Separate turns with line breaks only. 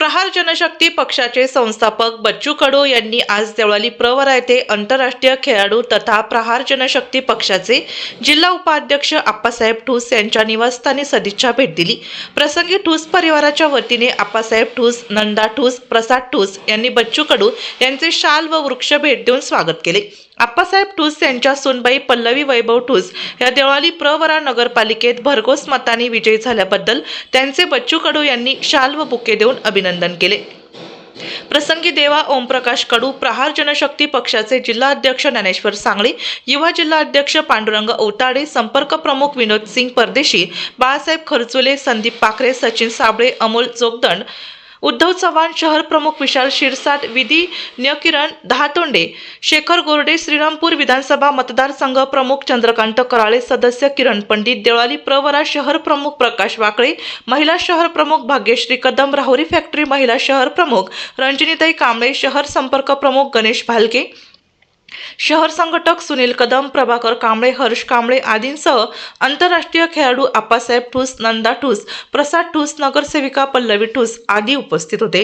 प्रहार जनशक्ती पक्षाचे संस्थापक बच्चू कडू यांनी आज देवळाली प्रवरा येथे आंतरराष्ट्रीय खेळाडू तथा प्रहार जनशक्ती पक्षाचे जिल्हा उपाध्यक्ष आप्पासाहेब ठूस यांच्या निवासस्थानी सदिच्छा भेट दिली। प्रसंगी ठूस परिवाराच्या वतीने आप्पासाहेब ठूस, नंदा ठूस, प्रसाद ठूस यांनी बच्चू कडू यांचे शाल व वृक्ष भेट देऊन स्वागत केले। आप्पासाहेब ठूस यांच्या सूनबाई पल्लवी वैभव ठूस या देवळाली प्रवरा नगरपालिकेत भरघोस मतांनी विजयी झाल्याबद्दल त्यांचे बच्चू कडू यांनी शाल व बुके देऊन अभिनंदन केले। प्रसंगी देवा ओमप्रकाश कडू, प्रहार जनशक्ती पक्षाचे जिल्हाध्यक्ष ज्ञानेश्वर सांगळे, युवा जिल्हाध्यक्ष पांडुरंग औताडे, संपर्क प्रमुख विनोद सिंग परदेशी, बाळासाहेब खरचुले, संदीप पाखरे, सचिन साबळे, अमोल जोगदंड, उद्धव चव्हाण, शहर प्रमुख विशाल शिरसाट, विधी न्यकिरण दहातोंडे, शेखर गोरडे, श्रीरामपूर विधानसभा मतदारसंघ प्रमुख चंद्रकांत कराळे, सदस्य किरण पंडित, देवळाली प्रवरा शहर प्रमुख प्रकाश वाकळे, महिला शहर प्रमुख भाग्यश्री कदम, राहुरी फॅक्टरी महिला शहर प्रमुख रंजनीताई कांबळे, शहर संपर्क प्रमुख गणेश भालके, शहर संघटक सुनील कदम, प्रभाकर कांबळे, हर्ष कांबळे आदींसह आंतरराष्ट्रीय खेळाडू आप्पासाहेब ठूस, नंदा ठूस, प्रसाद ठूस, नगरसेविका पल्लवी ठूस आदी उपस्थित होते।